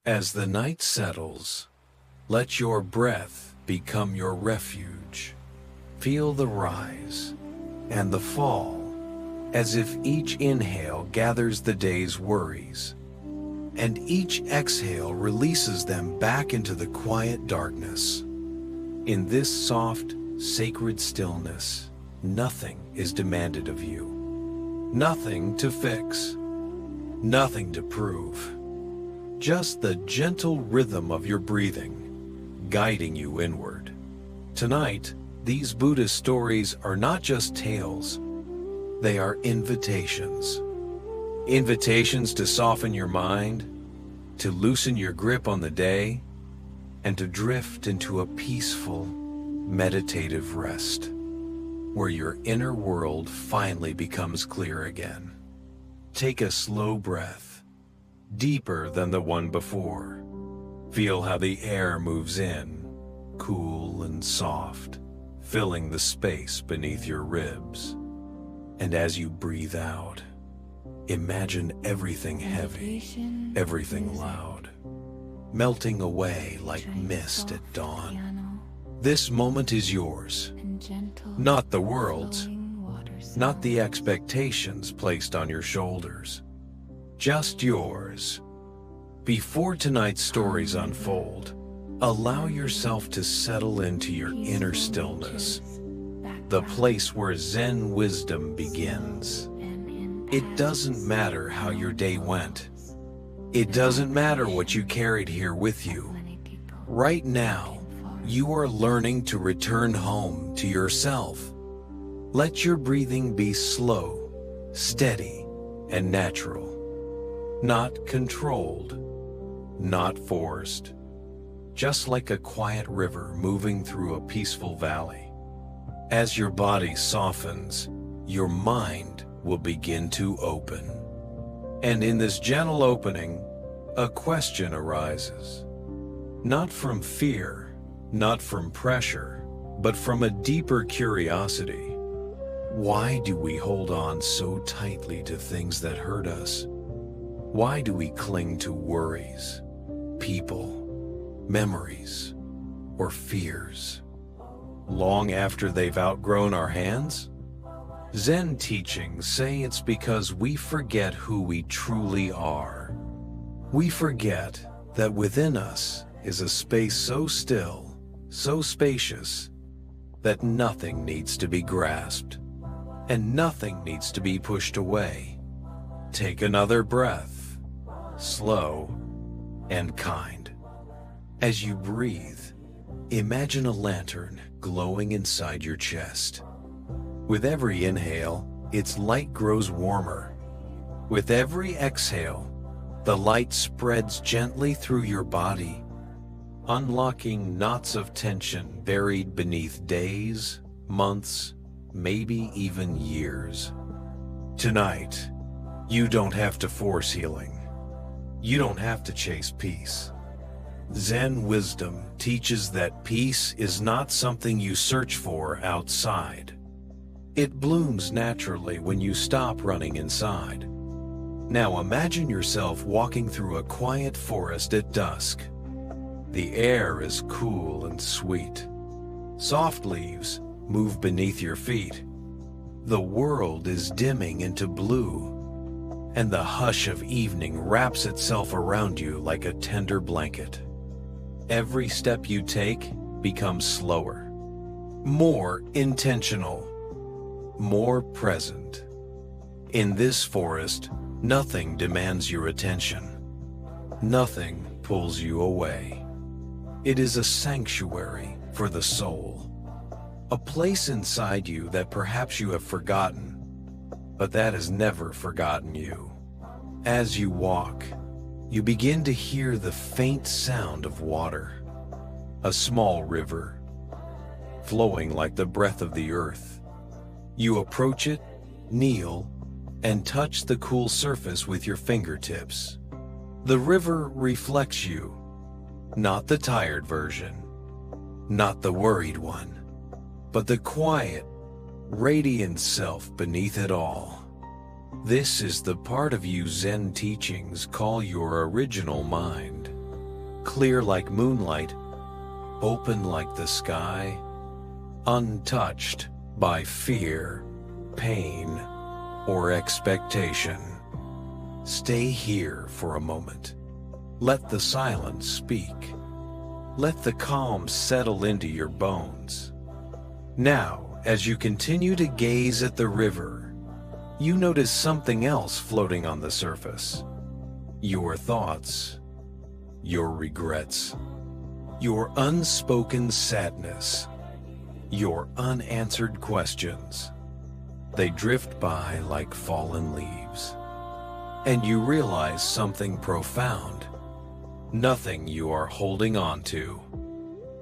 As the night settles, let your breath become your refuge. Feel the rise and the fall, as if each inhale gathers the day's worries, and each exhale releases them back into the quiet darkness. In this soft, sacred stillness, nothing is demanded of you. Nothing to fix, nothing to prove. Just the gentle rhythm of your breathing, guiding you inward. Tonight, these Buddhist stories are not just tales, they are invitations. Invitations to soften your mind, to loosen your grip on the day, and to drift into a peaceful, meditative rest, where your inner world finally becomes clear again. Take a slow breath, deeper than the one before. Feel how the air moves in, cool and soft, filling the space beneath your ribs. And as you breathe out, imagine everything heavy, everything loud, melting away like mist at dawn. This moment is yours, not the world's, not the expectations placed on your shoulders, just yours. Before tonight's stories unfold, allow yourself to settle into your inner stillness, the place where Zen wisdom begins. It doesn't matter how your day went. It doesn't matter what you carried here with you. Right now, you are learning to return home to yourself. Let your breathing be slow, steady, and natural. Not controlled, not forced. Just like a quiet river moving through a peaceful valley. As your body softens, your mind will begin to open. And in this gentle opening, a question arises. Not from fear, not from pressure, but from a deeper curiosity. Why do we hold on so tightly to things that hurt us? Why do we cling to worries, people, memories, or fears, long after they've outgrown our hands? Zen teachings say it's because we forget who we truly are. We forget that within us is a space so still, so spacious, that nothing needs to be grasped, and nothing needs to be pushed away. Take another breath, slow and kind. As you breathe, imagine a lantern glowing inside your chest. With every inhale, its light grows warmer. With every exhale, the light spreads gently through your body, unlocking knots of tension buried beneath days, months, maybe even years. Tonight, you don't have to force healing. You don't have to chase peace. Zen wisdom teaches that peace is not something you search for outside. It blooms naturally when you stop running inside. Now imagine yourself walking through a quiet forest at dusk. The air is cool and sweet. Soft leaves move beneath your feet. The world is dimming into blue, and the hush of evening wraps itself around you like a tender blanket. Every step you take becomes slower, more intentional, more present. In this forest, nothing demands your attention. Nothing pulls you away. It is a sanctuary for the soul, a place inside you that perhaps you have forgotten, but that has never forgotten you. As you walk, you begin to hear the faint sound of water, a small river, flowing like the breath of the earth. You approach it, kneel, and touch the cool surface with your fingertips. The river reflects you, not the tired version, not the worried one, but the quiet, radiant self beneath it all. This is the part of you Zen teachings call your original mind. clear like moonlight, open like the sky, untouched by fear, pain, or expectation. Stay here for a moment. Let the silence speak. Let the calm settle into your bones. Now, as you continue to gaze at the river, you notice something else floating on the surface. Your thoughts, your regrets, your unspoken sadness, your unanswered questions. They drift by like fallen leaves. And you realize something profound. Nothing you are holding on to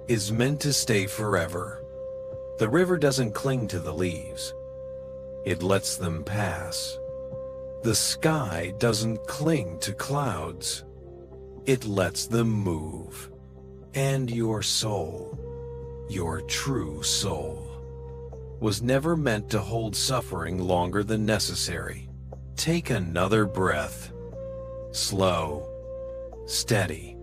is meant to stay forever. The river doesn't cling to the leaves. It lets them pass. The sky doesn't cling to clouds. It lets them move. And your soul, your true soul, was never meant to hold suffering longer than necessary. Take another breath. Slow, steady,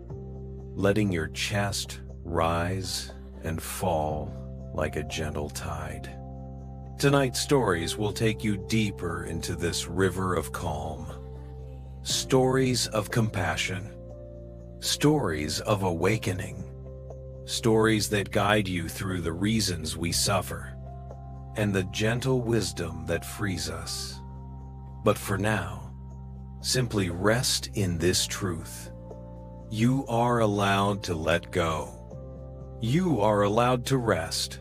letting your chest rise and fall like a gentle tide. Tonight's stories will take you deeper into this river of calm. Stories of compassion. Stories of awakening. Stories that guide you through the reasons we suffer and the gentle wisdom that frees us. But for now, simply rest in this truth. You are allowed to let go. You are allowed to rest.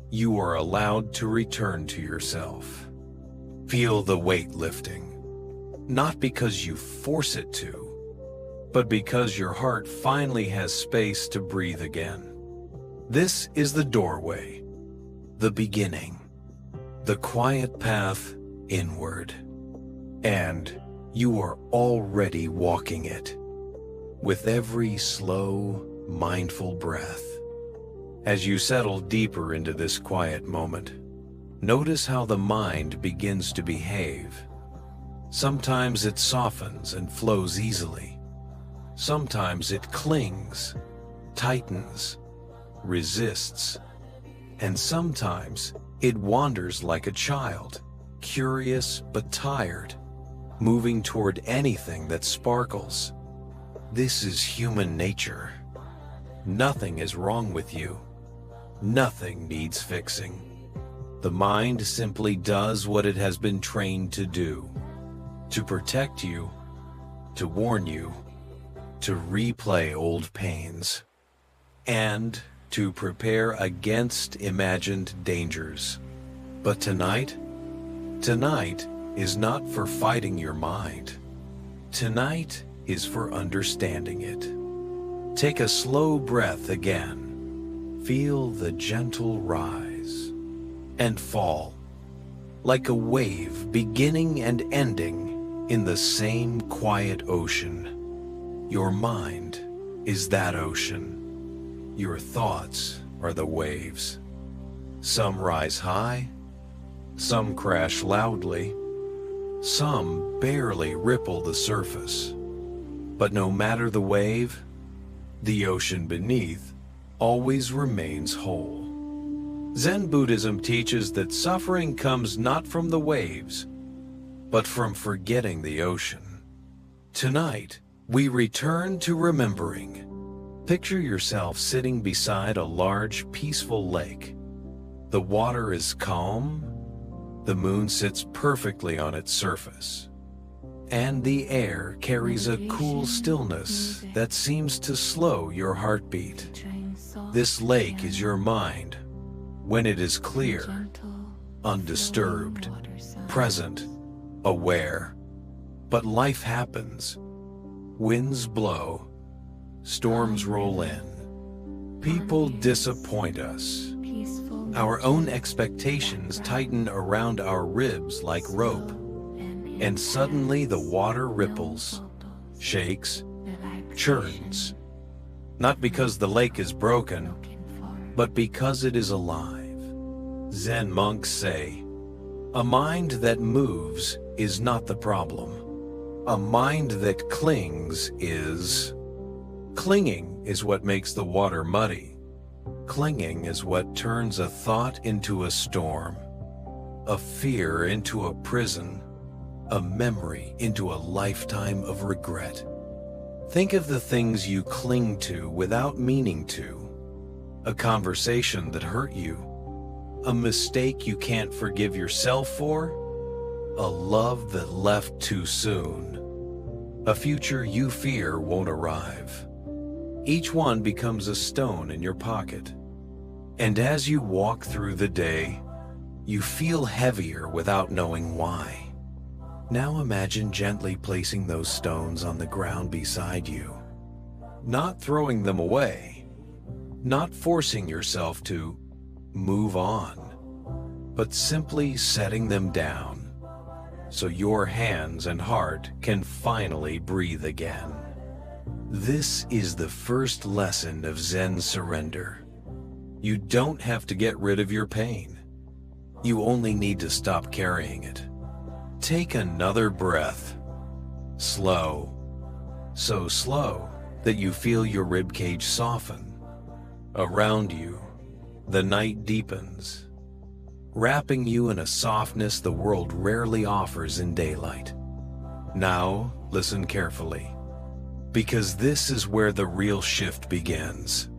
You are allowed to return to yourself. Feel the weight lifting, not because you force it to, but because your heart finally has space to breathe again. This is the doorway, the beginning, the quiet path inward. And you are already walking it with every slow, mindful breath. As you settle deeper into this quiet moment, notice how the mind begins to behave. Sometimes it softens and flows easily. Sometimes it clings, tightens, resists. And sometimes it wanders like a child, curious but tired, moving toward anything that sparkles. This is human nature. Nothing is wrong with you. Nothing needs fixing. The mind simply does what it has been trained to do, to protect you, to warn you, to replay old pains, and to prepare against imagined dangers. But tonight is not for fighting your mind. Tonight is for understanding it. Take a slow breath again. Feel the gentle rise and fall, like a wave beginning and ending in the same quiet ocean. Your mind is that ocean. Your thoughts are the waves. Some rise high, some crash loudly, some barely ripple the surface. But no matter the wave, the ocean beneath always remains whole. Zen Buddhism teaches that suffering comes not from the waves, but from forgetting the ocean. Tonight, we return to remembering. Picture yourself sitting beside a large, peaceful lake. The water is calm. The moon sits perfectly on its surface, and the air carries a cool stillness that seems to slow your heartbeat. This lake is your mind when it is clear, undisturbed, present, aware. But life happens. Winds blow, storms roll in, people disappoint us. Our own expectations tighten around our ribs like rope, and suddenly the water ripples, shakes, churns. Not because the lake is broken, but because it is alive. Zen monks say, a mind that moves is not the problem. A mind that clings is. Clinging is what makes the water muddy. Clinging is what turns a thought into a storm, a fear into a prison, a memory into a lifetime of regret. Think of the things you cling to without meaning to. A conversation that hurt you, a mistake you can't forgive yourself for, a love that left too soon, a future you fear won't arrive. Each one becomes a stone in your pocket. And as you walk through the day, you feel heavier without knowing why. Now imagine gently placing those stones on the ground beside you. Not throwing them away, not forcing yourself to move on, but simply setting them down so your hands and heart can finally breathe again. This is the first lesson of Zen surrender. You don't have to get rid of your pain. You only need to stop carrying it. Take another breath. Slow. So slow that you feel your ribcage soften. Around you, the night deepens, wrapping you in a softness the world rarely offers in daylight. Now, listen carefully, because this is where the real shift begins.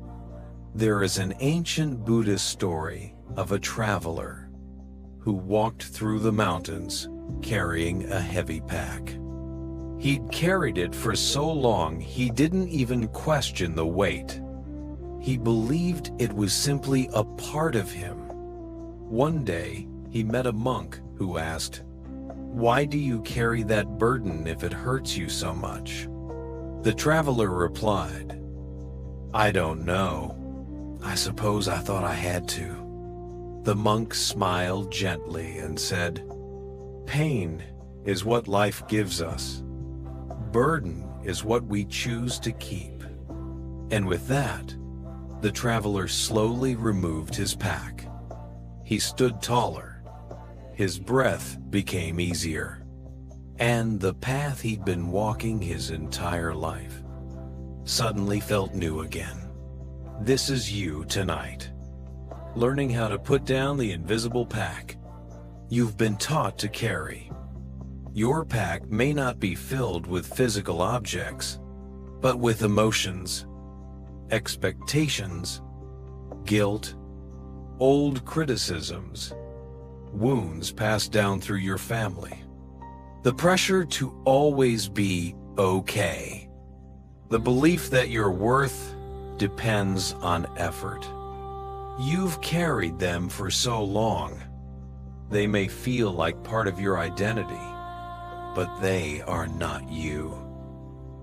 There is an ancient Buddhist story of a traveler who walked through the mountains carrying a heavy pack. He'd carried it for so long he didn't even question the weight. He believed it was simply a part of him. One day, he met a monk who asked, "Why do you carry that burden if it hurts you so much?" The traveler replied, "I don't know. I suppose I thought I had to." The monk smiled gently and said, "Pain is what life gives us. Burden is what we choose to keep." And with that, the traveler slowly removed his pack. He stood taller. His breath became easier. And the path he'd been walking his entire life suddenly felt new again. This is you tonight, learning how to put down the invisible pack you've been taught to carry. Your pack may not be filled with physical objects, but with emotions, expectations, guilt, old criticisms, wounds passed down through your family. The pressure to always be okay. The belief that your worth depends on effort. You've carried them for so long. They may feel like part of your identity, but they are not you.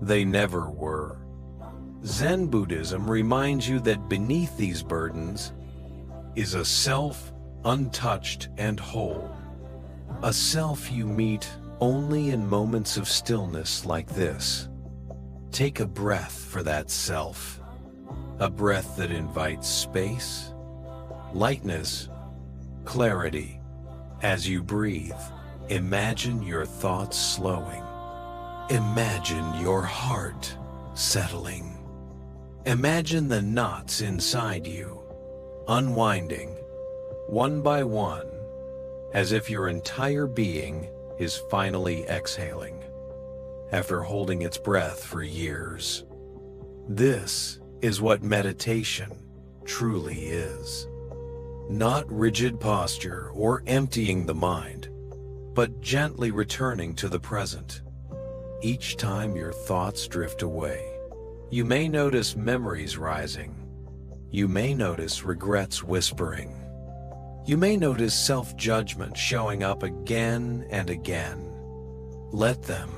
They never were. Zen Buddhism reminds you that beneath these burdens is a self untouched and whole. A self you meet only in moments of stillness like this. Take a breath for that self. A breath that invites space, lightness, clarity. As you breathe, imagine your thoughts slowing. Imagine your heart settling. Imagine the knots inside you unwinding, one by one, as if your entire being is finally exhaling, after holding its breath for years. This is what meditation truly is. Not rigid posture or emptying the mind, but gently returning to the present. Each time your thoughts drift away, you may notice memories rising. You may notice regrets whispering. You may notice self-judgment showing up again and again. Let them.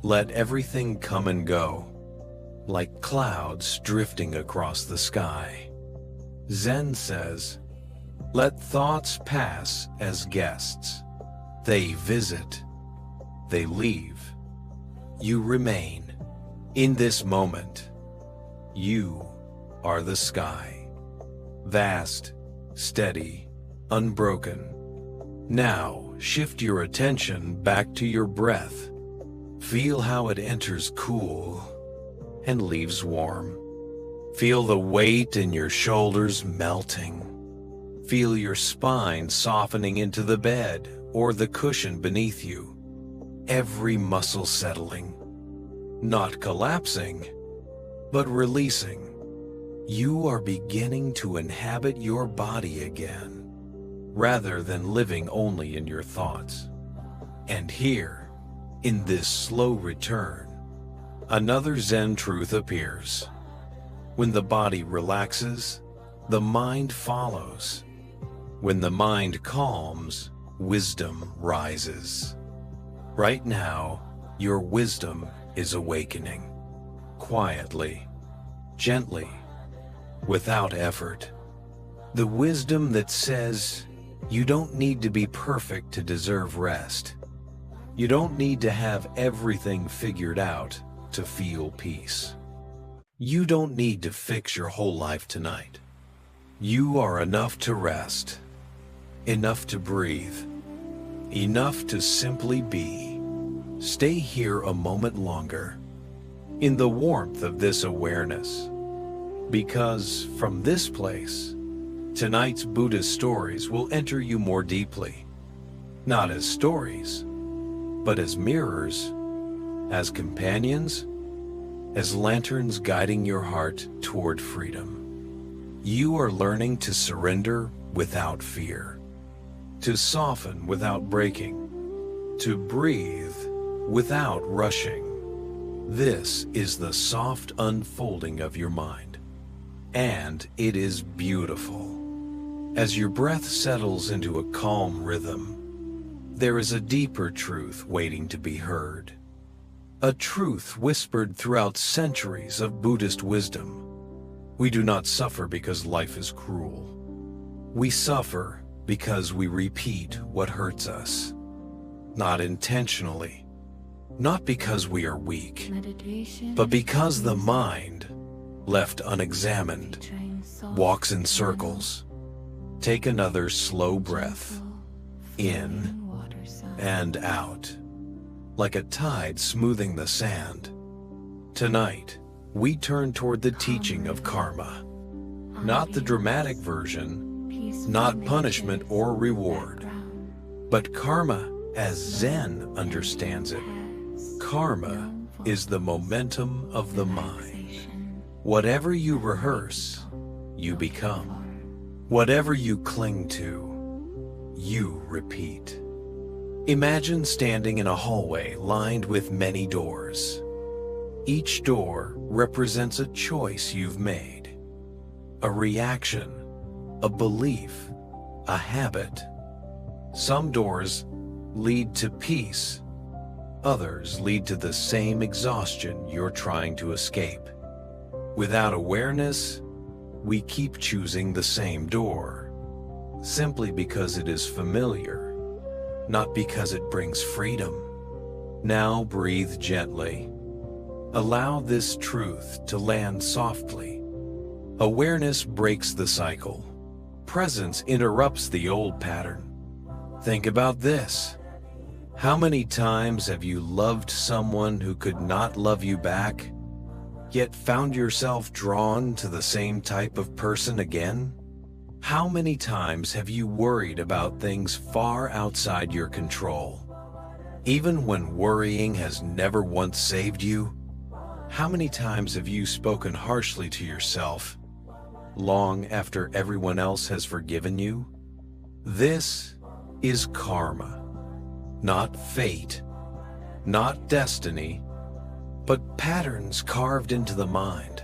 Let everything come and go, like clouds drifting across the sky. Zen says, let thoughts pass as guests. They visit. They leave. You remain. In this moment, you are the sky. Vast, steady, unbroken. Now shift your attention back to your breath. Feel how it enters cool and leaves warm. Feel the weight in your shoulders melting. Feel your spine softening into the bed or the cushion beneath you. Every muscle settling, not collapsing, but releasing. You are beginning to inhabit your body again, rather than living only in your thoughts. And here, in this slow return, another Zen truth appears. When the body relaxes, the mind follows. When the mind calms, wisdom rises. Right now, your wisdom is awakening. Quietly, gently, without effort. The wisdom that says, you don't need to be perfect to deserve rest. You don't need to have everything figured out to feel peace. You don't need to fix your whole life tonight. You are enough to rest, enough to breathe, enough to simply be. Stay here a moment longer, in the warmth of this awareness, because from this place, tonight's Buddhist stories will enter you more deeply, not as stories, but as mirrors, as companions, as lanterns guiding your heart toward freedom. You are learning to surrender without fear, to soften without breaking, to breathe without rushing. This is the soft unfolding of your mind, and it is beautiful. As your breath settles into a calm rhythm, there is a deeper truth waiting to be heard. A truth whispered throughout centuries of Buddhist wisdom. We do not suffer because life is cruel. We suffer because we repeat what hurts us. Not intentionally, not because we are weak, but because the mind, left unexamined, walks in circles. Take another slow breath, in and out, like a tide smoothing the sand. Tonight, we turn toward the teaching of karma, not the dramatic version, not punishment or reward, but karma as Zen understands it. Karma is the momentum of the mind. Whatever you rehearse, you become. Whatever you cling to, you repeat. Imagine standing in a hallway lined with many doors. Each door represents a choice you've made, a reaction, a belief, a habit. Some doors lead to peace. Others lead to the same exhaustion you're trying to escape. Without awareness, we keep choosing the same door, simply because it is familiar, not because it brings freedom. Now breathe gently. Allow this truth to land softly. Awareness breaks the cycle. Presence interrupts the old pattern. Think about this. How many times have you loved someone who could not love you back, yet found yourself drawn to the same type of person again? How many times have you worried about things far outside your control? Even when worrying has never once saved you, how many times have you spoken harshly to yourself, long after everyone else has forgiven you? This is karma, not fate, not destiny, but patterns carved into the mind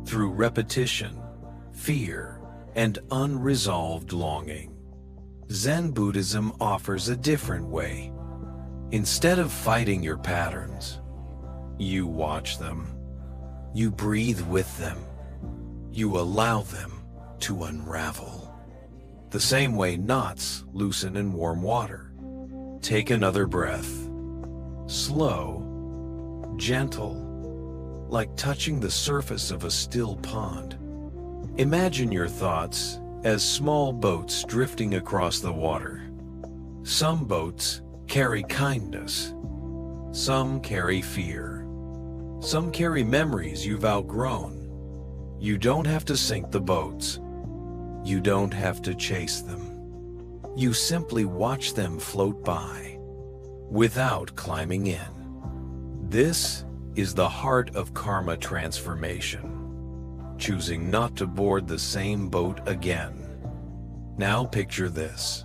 through repetition, fear, and unresolved longing. Zen Buddhism offers a different way. Instead of fighting your patterns, you watch them. You breathe with them. You allow them to unravel. The same way knots loosen in warm water. Take another breath. Slow, gentle, like touching the surface of a still pond. Imagine your thoughts as small boats drifting across the water. Some boats carry kindness. Some carry fear. Some carry memories you've outgrown. You don't have to sink the boats. You don't have to chase them. You simply watch them float by, without climbing in. This is the heart of karma transformation, choosing not to board the same boat again. Now picture this.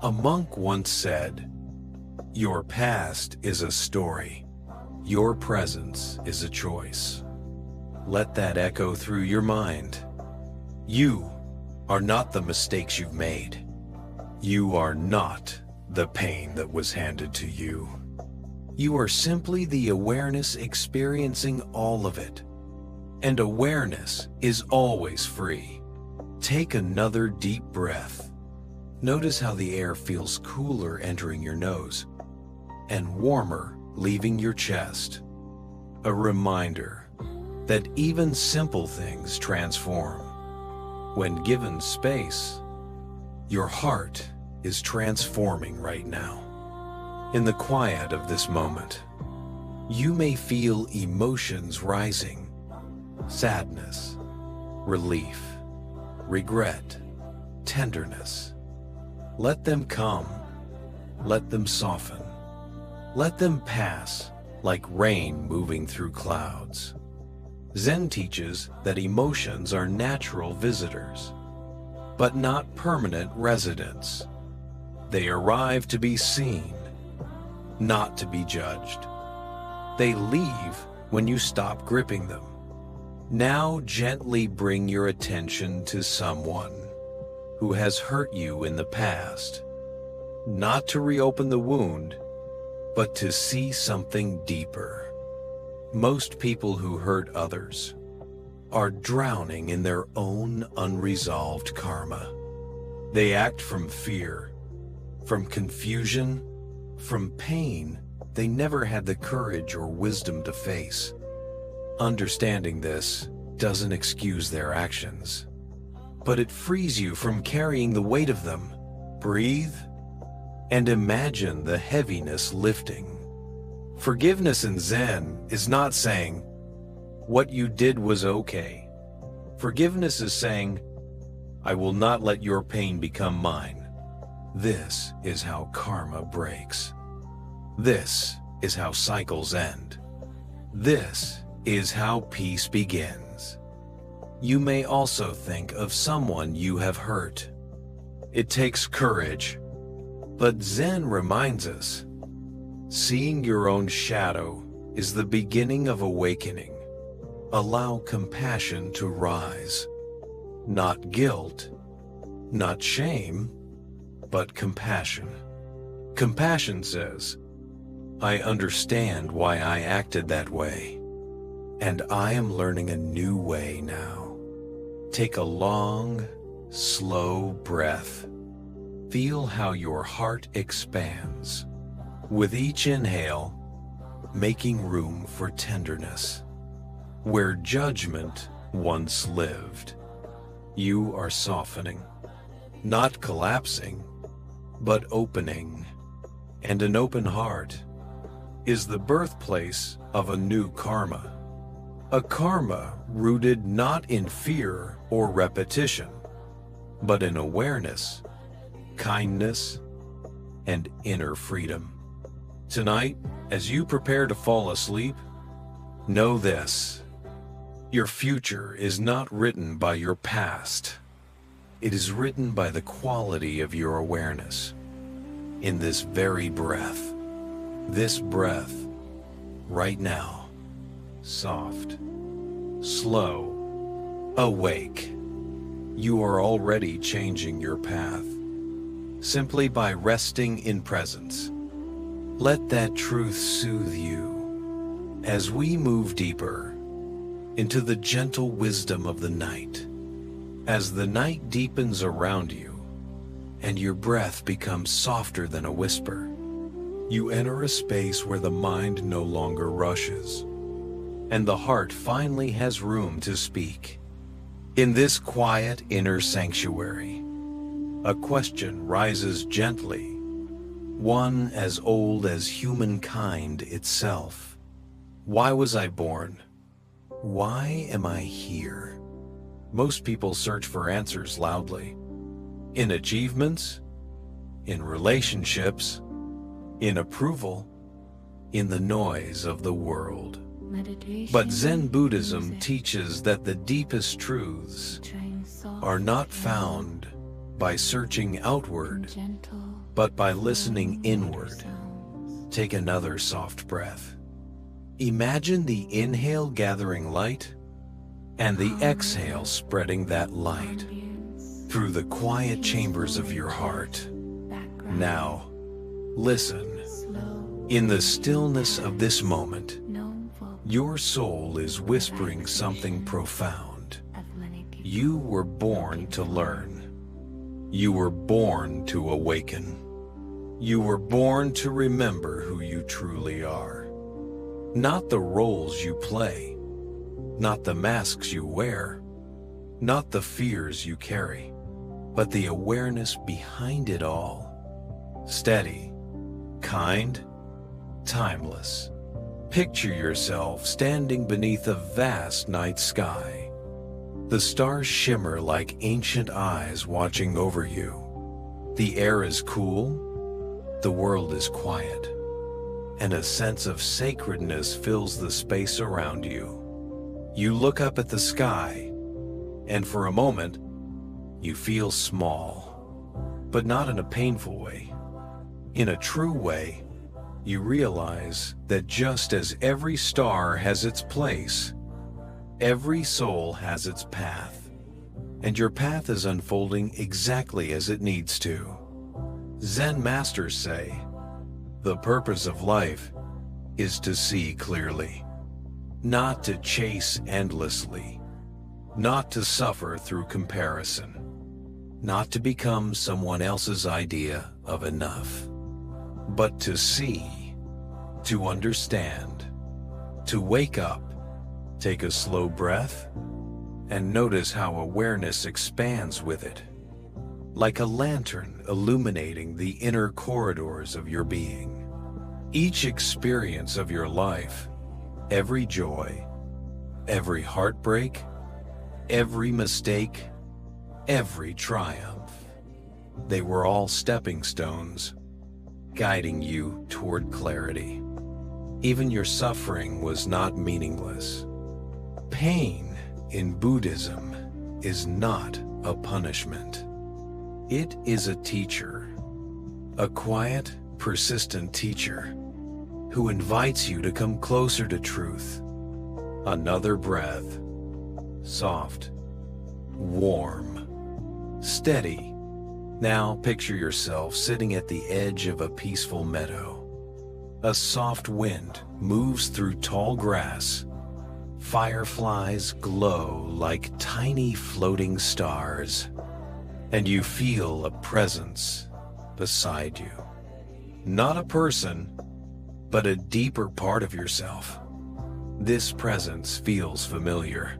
A monk once said, "Your past is a story. Your presence is a choice." Let that echo through your mind. You are not the mistakes you've made. You are not the pain that was handed to you. You are simply the awareness experiencing all of it. And awareness is always free. Take another deep breath. Notice how the air feels cooler entering your nose and warmer leaving your chest. A reminder that even simple things transform. When given space, your heart is transforming right now. In the quiet of this moment, you may feel emotions rising: sadness, relief, regret, tenderness. Let them come. Let them soften. Let them pass like rain moving through clouds. Zen teaches that emotions are natural visitors, but not permanent residents. They arrive to be seen, not to be judged. They leave when you stop gripping them. Now gently bring your attention to someone who has hurt you in the past, not to reopen the wound, but to see something deeper. Most people who hurt others are drowning in their own unresolved karma. They act from fear, from confusion, from pain they never had the courage or wisdom to face. Understanding this doesn't excuse their actions, but it frees you from carrying the weight of them. Breathe and imagine the heaviness lifting. Forgiveness in Zen is not saying, "What you did was okay." Forgiveness is saying, "I will not let your pain become mine." This is how karma breaks. This is how cycles end. This is how peace begins. You may also think of someone you have hurt. It takes courage, but Zen reminds us, seeing your own shadow is the beginning of awakening. Allow compassion to rise. Not guilt, not shame, but compassion. Compassion says, "I understand why I acted that way, and I am learning a new way now." Take a long, slow breath. Feel how your heart expands. With each inhale, making room for tenderness. Where judgment once lived, you are softening, not collapsing, but opening. And an open heart is the birthplace of a new karma. A karma rooted not in fear or repetition, but in awareness, kindness, and inner freedom. Tonight, as you prepare to fall asleep, know this: your future is not written by your past. It is written by the quality of your awareness. In this very breath, right now, soft, slow, awake. You are already changing your path, simply by resting in presence. Let that truth soothe you as we move deeper into the gentle wisdom of the night. As the night deepens around you and your breath becomes softer than a whisper, you enter a space where the mind no longer rushes and the heart finally has room to speak. In this quiet inner sanctuary, a question rises gently, one as old as humankind itself. Why was I born? Why am I here? Most people search for answers loudly. In achievements, in relationships, in approval, in the noise of the world. But Zen Buddhism teaches that the deepest truths are not found by searching outward, but by listening inward. Take another soft breath. Imagine the inhale gathering light and the exhale spreading that light through the quiet chambers of your heart. Now, listen. In the stillness of this moment, your soul is whispering something profound. You were born to learn. You were born to awaken. You were born to remember who you truly are. Not the roles you play, not the masks you wear, not the fears you carry, but the awareness behind it all. Steady, kind, timeless. Picture yourself standing beneath a vast night sky. The stars shimmer like ancient eyes watching over you. The air is cool, the world is quiet, and a sense of sacredness fills the space around you. You look up at the sky, and for a moment, you feel small, but not in a painful way. In a true way, you realize that just as every star has its place, every soul has its path, and your path is unfolding exactly as it needs to. Zen masters say, the purpose of life is to see clearly, not to chase endlessly, not to suffer through comparison, not to become someone else's idea of enough, but to see, to understand, to wake up, take a slow breath, and notice how awareness expands with it, like a lantern illuminating the inner corridors of your being. Each experience of your life, every joy, every heartbreak, every mistake, every triumph, they were all stepping stones, guiding you toward clarity. Even your suffering was not meaningless. Pain in Buddhism is not a punishment. It is a teacher, a quiet, persistent teacher who invites you to come closer to truth. Another breath, soft, warm, steady. Now picture yourself sitting at the edge of a peaceful meadow. A soft wind moves through tall grass. Fireflies glow like tiny floating stars, and you feel a presence beside you. Not a person, but a deeper part of yourself. This presence feels familiar,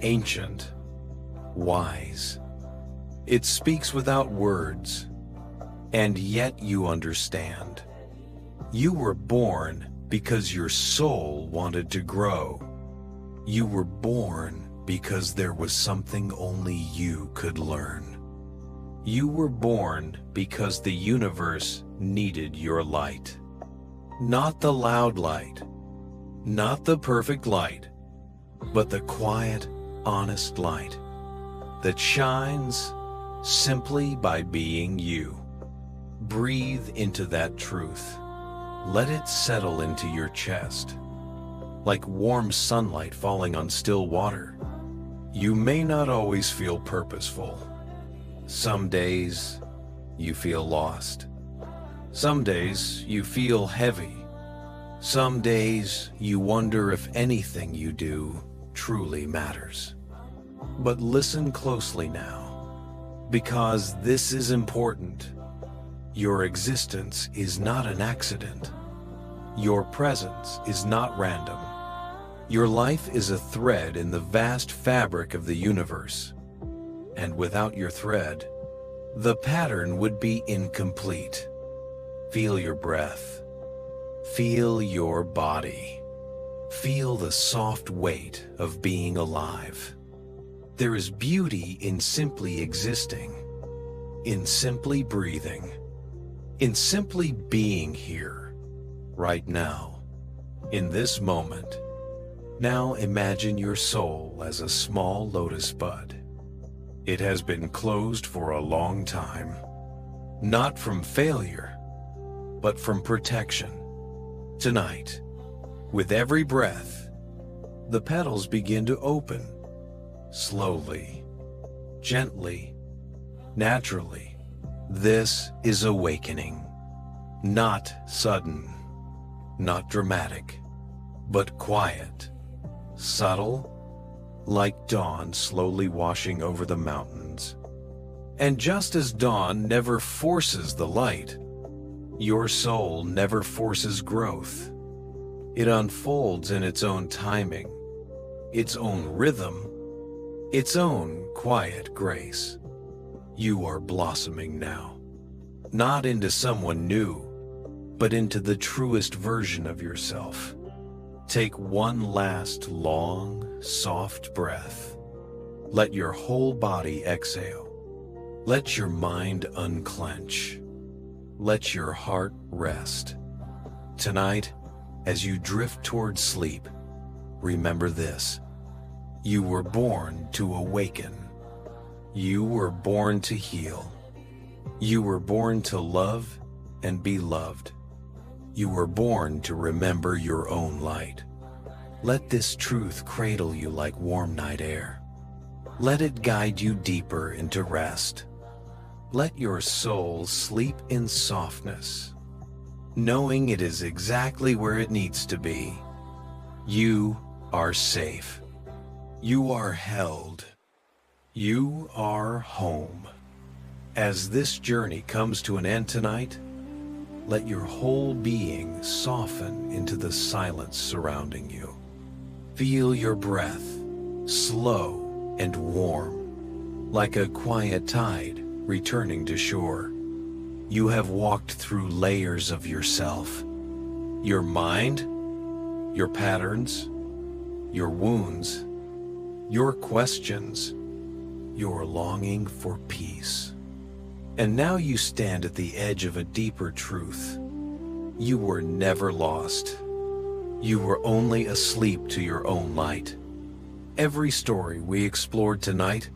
ancient, wise. It speaks without words, and yet you understand. You were born because your soul wanted to grow. You were born because there was something only you could learn. You were born because the universe needed your light. Not the loud light, not the perfect light, but the quiet, honest light that shines simply by being you. Breathe into that truth. Let it settle into your chest, like warm sunlight falling on still water. You may not always feel purposeful. Some days you feel lost. Some days you feel heavy. Some days you wonder if anything you do truly matters. But listen closely now, because this is important. Your existence is not an accident. Your presence is not random. Your life is a thread in the vast fabric of the universe. And without your thread, the pattern would be incomplete. Feel your breath. Feel your body. Feel the soft weight of being alive. There is beauty in simply existing, in simply breathing, in simply being here, right now, in this moment. Now imagine your soul as a small lotus bud. It has been closed for a long time, not from failure, but from protection. Tonight, with every breath, the petals begin to open, slowly, gently, naturally. This is awakening, not sudden, not dramatic, but quiet, subtle, like dawn slowly washing over the mountains. And just as dawn never forces the light, your soul never forces growth. It unfolds in its own timing, its own rhythm, its own quiet grace. You are blossoming now, not into someone new, but into the truest version of yourself. Take one last long, soft breath. Let your whole body exhale. Let your mind unclench. Let your heart rest. Tonight, as you drift toward sleep, remember this: you were born to awaken. You were born to heal. You were born to love and be loved. You were born to remember your own light. Let this truth cradle you like warm night air. Let it guide you deeper into rest. Let your soul sleep in softness, knowing it is exactly where it needs to be. You are safe. You are held. You are home. As this journey comes to an end tonight, let your whole being soften into the silence surrounding you. Feel your breath, slow and warm, like a quiet tide returning to shore. You have walked through layers of yourself, your mind, your patterns, your wounds, your questions, your longing for peace. And now you stand at the edge of a deeper truth. You were never lost. You were only asleep to your own light. Every story we explored tonight,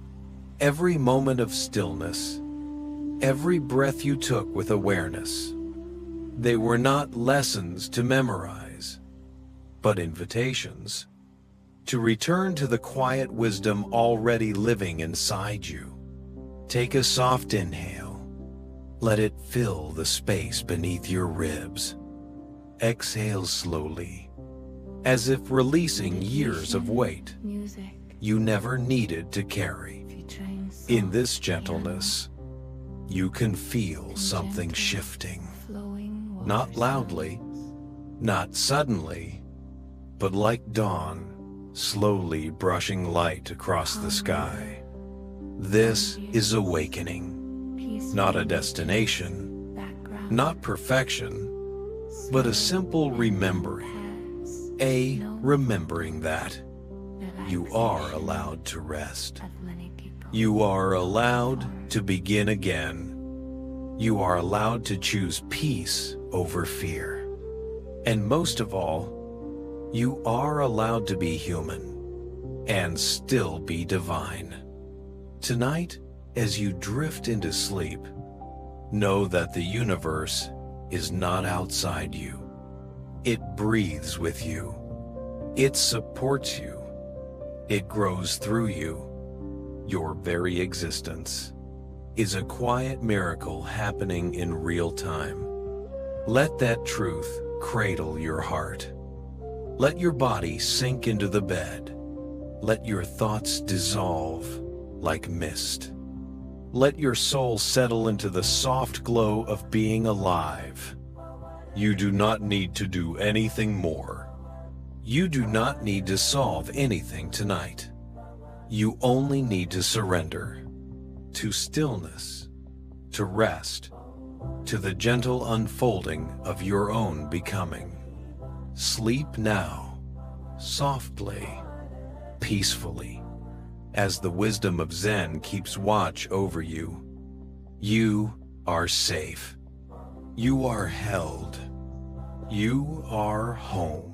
every moment of stillness, every breath you took with awareness, they were not lessons to memorize, but invitations to return to the quiet wisdom already living inside you. Take a soft inhale. Let it fill the space beneath your ribs. Exhale slowly, as if releasing years of weight you never needed to carry. In this gentleness, you can feel something shifting, not loudly, not suddenly, but like dawn, slowly brushing light across the sky. This is awakening, not a destination, not perfection, but a simple remembering. Remembering that you are allowed to rest. You are allowed to begin again. You are allowed to choose peace over fear. And most of all, you are allowed to be human and still be divine. Tonight, as you drift into sleep, know that the universe is not outside you. It breathes with you. It supports you. It grows through you. Your very existence is a quiet miracle happening in real time. Let that truth cradle your heart. Let your body sink into the bed. Let your thoughts dissolve like mist. Let your soul settle into the soft glow of being alive. You do not need to do anything more. You do not need to solve anything tonight. You only need to surrender to stillness, to rest, to the gentle unfolding of your own becoming. Sleep now, softly, peacefully, as the wisdom of Zen keeps watch over you. You are safe. You are held. You are home.